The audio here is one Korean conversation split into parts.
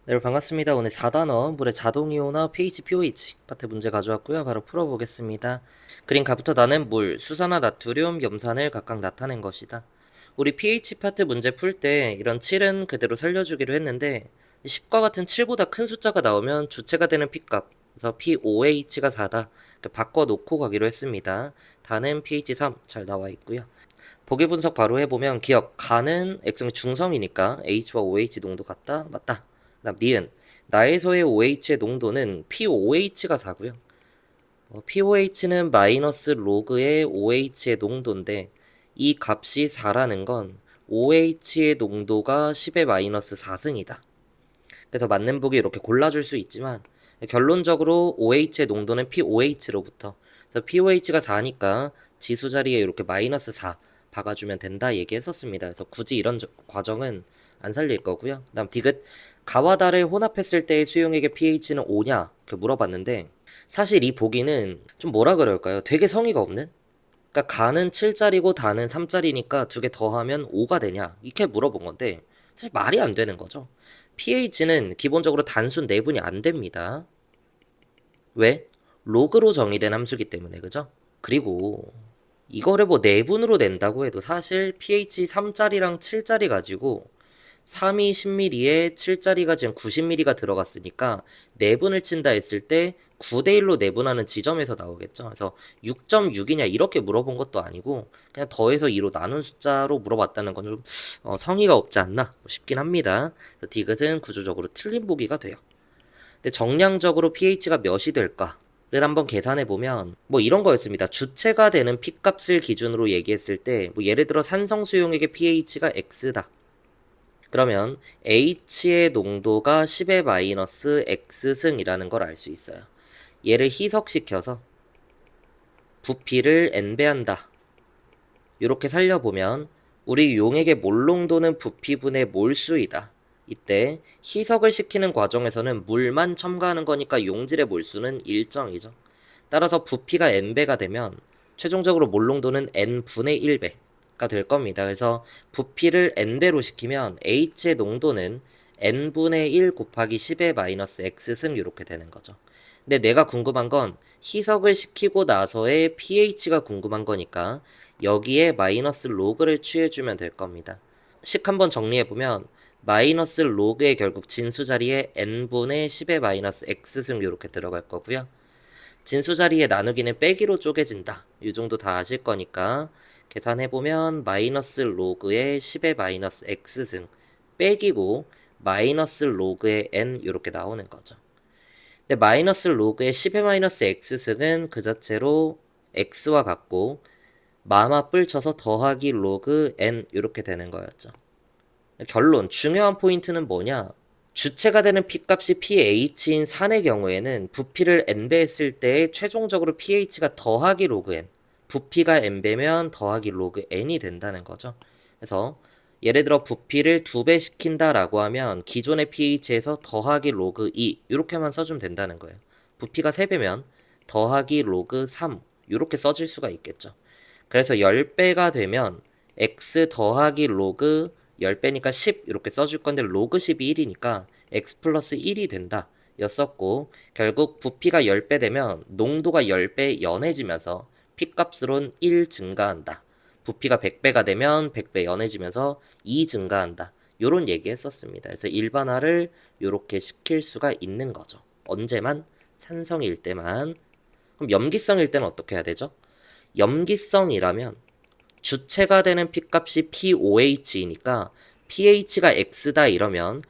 네, 여러분 반갑습니다. 오늘 4단원 물의 자동이온화 pH, pOH 파트 문제 가져왔고요. 바로 풀어보겠습니다. 그림 가부터 나는 물, 수산화 나트륨, 염산을 각각 나타낸 것이다. 우리 pH 파트 문제 풀 때 이런 7은 그대로 살려주기로 했는데 10과 같은 7보다 큰 숫자가 나오면 주체가 되는 P값, 그래서 pOH가 4다. 바꿔놓고 가기로 했습니다. 다는 pH 3 잘 나와 있고요. 보기 분석 바로 해보면 기억, 가는 X는 중성이니까 H와 OH 농도 같다? 맞다. 그다음 니은, 나에서의 OH의 농도는 POH가 4고요. POH는 마이너스 로그의 OH의 농도인데 이 값이 4라는 건 OH의 농도가 10의 마이너스 4승이다. 그래서 맞는 보기 이렇게 골라줄 수 있지만 결론적으로 OH의 농도는 POH로부터 POH가 4니까 지수 자리에 이렇게 마이너스 4 박아주면 된다 얘기했었습니다. 그래서 굳이 이런 과정은 안 살릴 거고요. 그다음 디귿, 가와 달을 혼합했을 때의 수용액의 pH는 5냐 물어봤는데 사실 이 보기는 좀 뭐라 그럴까요? 되게 성의가 없는? 그러니까 가는 7짜리고 다는 3짜리니까 두 개 더하면 5가 되냐 이렇게 물어본 건데 사실 말이 안 되는 거죠. pH는 기본적으로 단순 내분이 안 됩니다. 왜? 로그로 정의된 함수기 때문에, 그죠? 그리고 이거를 뭐 내분으로 낸다고 해도 사실 pH 3짜리랑 7짜리 가지고 3이 10mm에 7짜리가 지금 90mm가 들어갔으니까 내분을 친다 했을 때 9대1로 내분하는 지점에서 나오겠죠. 그래서 6.6이냐 이렇게 물어본 것도 아니고 그냥 더해서 2로 나눈 숫자로 물어봤다는 건 좀 성의가 없지 않나 싶긴 합니다. 그래서 디귿은 구조적으로 틀린 보기가 돼요. 근데 정량적으로 pH가 몇이 될까? 를 한번 계산해 보면 뭐 이런 거였습니다. 주체가 되는 P값을 기준으로 얘기했을 때 뭐 예를 들어 산성 수용액의 pH가 X다. 그러면 H의 농도가 10의 마이너스 X승이라는 걸 알 수 있어요. 얘를 희석시켜서 부피를 N배한다. 이렇게 살려보면 우리 용액의 몰 농도는 부피분의 몰수이다. 이때 희석을 시키는 과정에서는 물만 첨가하는 거니까 용질의 몰수는 일정이죠. 따라서 부피가 N배가 되면 최종적으로 몰 농도는 N분의 1배가 될 겁니다. 그래서 부피를 N배로 시키면 H의 농도는 N분의 1 곱하기 10의 마이너스 X승 이렇게 되는 거죠. 근데 내가 궁금한 건 희석을 시키고 나서의 pH가 궁금한 거니까 여기에 마이너스 로그를 취해주면 될 겁니다. 식 한번 정리해보면 마이너스 로그에 결국 진수 자리에 n분의 10의 마이너스 x승 이렇게 들어갈 거고요. 진수 자리에 나누기는 빼기로 쪼개진다. 이 정도 다 아실 거니까 계산해보면 마이너스 로그의 10의 마이너스 x승 빼기고 마이너스 로그의 n 이렇게 나오는 거죠. 근데 마이너스 로그의 10의 마이너스 x승은 그 자체로 x와 같고 마마 뿔 쳐서 더하기 로그 n 이렇게 되는 거였죠. 결론, 중요한 포인트는 뭐냐? 주체가 되는 P값이 pH인 산의 경우에는 부피를 n배 했을 때 최종적으로 pH가 더하기 로그 n, 부피가 n배면 더하기 로그 n이 된다는 거죠. 그래서 예를 들어 부피를 2배 시킨다라고 하면 기존의 pH에서 더하기 로그 2 이렇게만 써주면 된다는 거예요. 부피가 3배면 더하기 로그 3 이렇게 써질 수가 있겠죠. 그래서 10배가 되면 x 더하기 로그 10배니까 10 이렇게 써줄 건데 로그 10이 1이니까 x 플러스 1이 된다 였었고 결국 부피가 10배 되면 농도가 10배 연해지면서 P값으론 1 증가한다. 부피가 100배가 되면 100배 연해지면서 2 증가한다. 요런 얘기 했었습니다. 그래서 일반화를 요렇게 시킬 수가 있는 거죠. 언제만? 산성일 때만. 그럼 염기성일 때는 어떻게 해야 되죠? 염기성이라면 주체가 되는 P값이 pOH이니까 pH가 X다 이러면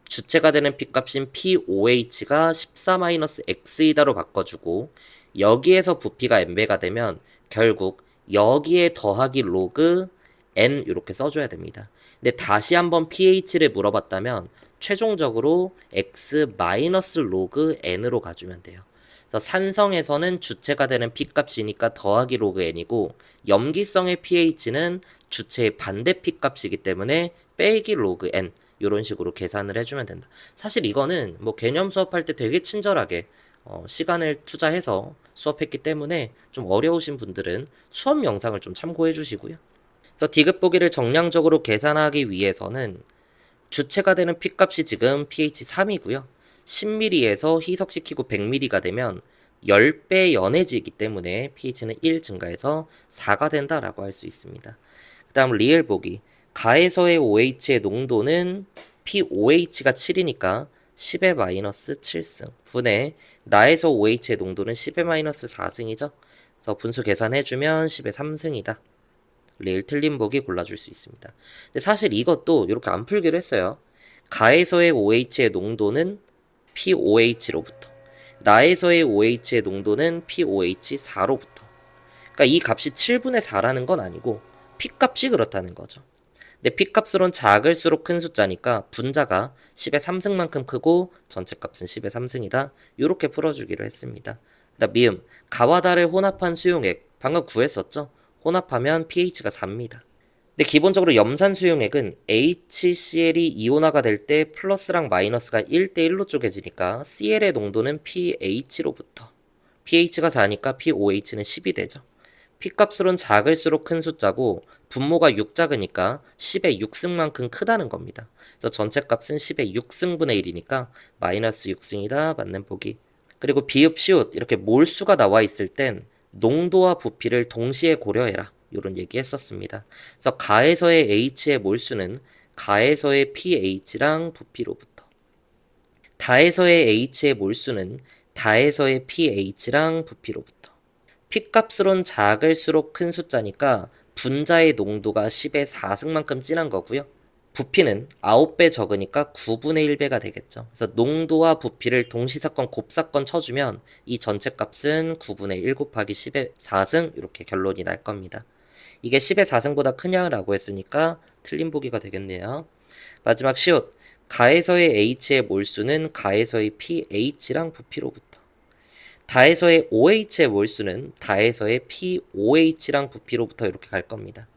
주체가 되는 P값인 pOH가 14-X이다로 바꿔주고 여기에서 부피가 N배가 되면 결국 여기에 더하기 로그 N 이렇게 써줘야 됩니다. 근데 다시 한번 pH를 물어봤다면 최종적으로 X 마이너스 로그 N으로 가주면 돼요. 그래서 산성에서는 주체가 되는 P값이니까 더하기 로그 N이고 염기성의 pH는 주체의 반대 P값이기 때문에 빼기 로그 N 이런 식으로 계산을 해주면 된다. 사실 이거는 뭐 개념 수업할 때 되게 친절하게 시간을 투자해서 수업했기 때문에 좀 어려우신 분들은 수업 영상을 좀 참고해 주시고요. 그래서 디귿 보기를 정량적으로 계산하기 위해서는 주체가 되는 P값이 지금 pH 3이고요. 10ml에서 희석시키고 100ml가 되면 10배 연해지기 때문에 pH는 1 증가해서 4가 된다라고 할 수 있습니다. 그 다음 리을 보기. 가에서의 OH의 농도는 pOH가 7이니까 10의 마이너스 7승 분의 나에서 OH의 농도는 10의 마이너스 4승이죠. 그래서 분수 계산해주면 10의 3승이다. 리을 틀린 보기 골라줄 수 있습니다. 근데 사실 이것도 이렇게 안 풀기로 했어요. 가에서의 OH의 농도는 pOH로부터, 나에서의 OH의 농도는 pOH4로부터. 그러니까 이 값이 7분의 4라는 건 아니고 P값이 그렇다는 거죠. 근데 P값으론 작을수록 큰 숫자니까 분자가 10의 3승만큼 크고 전체 값은 10의 3승이다. 이렇게 풀어주기로 했습니다. 그다음 미음, 가와 달을 혼합한 수용액 방금 구했었죠? 혼합하면 pH가 4입니다. 근데 기본적으로 염산 수용액은 HCl이 이온화가 될 때 플러스랑 마이너스가 1대1로 쪼개지니까 Cl의 농도는 pH로부터 pH가 4니까 pOH는 10이 되죠. P값으론 작을수록 큰 숫자고 분모가 6 작으니까 10의 6승만큼 크다는 겁니다. 그래서 전체 값은 10의 6승분의 1이니까 마이너스 6승이다. 맞는 보기. 그리고 비읍 시옷 이렇게 몰수가 나와 있을 땐 농도와 부피를 동시에 고려해라. 이런 얘기 했었습니다. 그래서 가에서의 H의 몰수는 가에서의 pH랑 부피로부터, 다에서의 H의 몰수는 다에서의 pH랑 부피로부터. P값으론 작을수록 큰 숫자니까 분자의 농도가 10의 4승만큼 진한 거고요. 부피는 9배 적으니까 9분의 1배가 되겠죠. 그래서 농도와 부피를 동시사건 곱사건 쳐주면 이 전체 값은 9분의 1 곱하기 10의 4승 이렇게 결론이 날 겁니다. 이게 10의 4승보다 크냐라고 했으니까 틀린 보기가 되겠네요. 마지막 시옷. 가에서의 H의 몰수는 가에서의 pH랑 부피로부터, 다에서의 OH의 몰수는 다에서의 pOH랑 부피로부터 이렇게 갈 겁니다.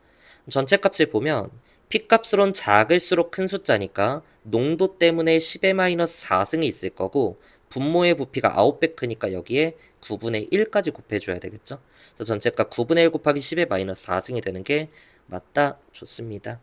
전체 값을 보면 P값으론 작을수록 큰 숫자니까 농도 때문에 10의 마이너스 4승이 있을 거고 분모의 부피가 9배 크니까 여기에 9분의 1까지 곱해줘야 되겠죠. 그래서 전체값 9분의 1 곱하기 10의 마이너스 4승이 되는 게 맞다. 좋습니다.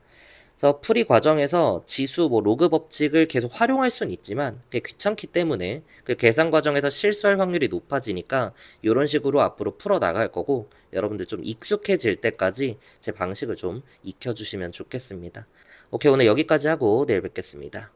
그래서 풀이 과정에서 지수 로그 법칙을 계속 활용할 수는 있지만 그게 귀찮기 때문에 그 계산 과정에서 실수할 확률이 높아지니까 이런 식으로 앞으로 풀어 나갈 거고 여러분들 좀 익숙해질 때까지 제 방식을 좀 익혀주시면 좋겠습니다. 오케이, 오늘 여기까지 하고 내일 뵙겠습니다.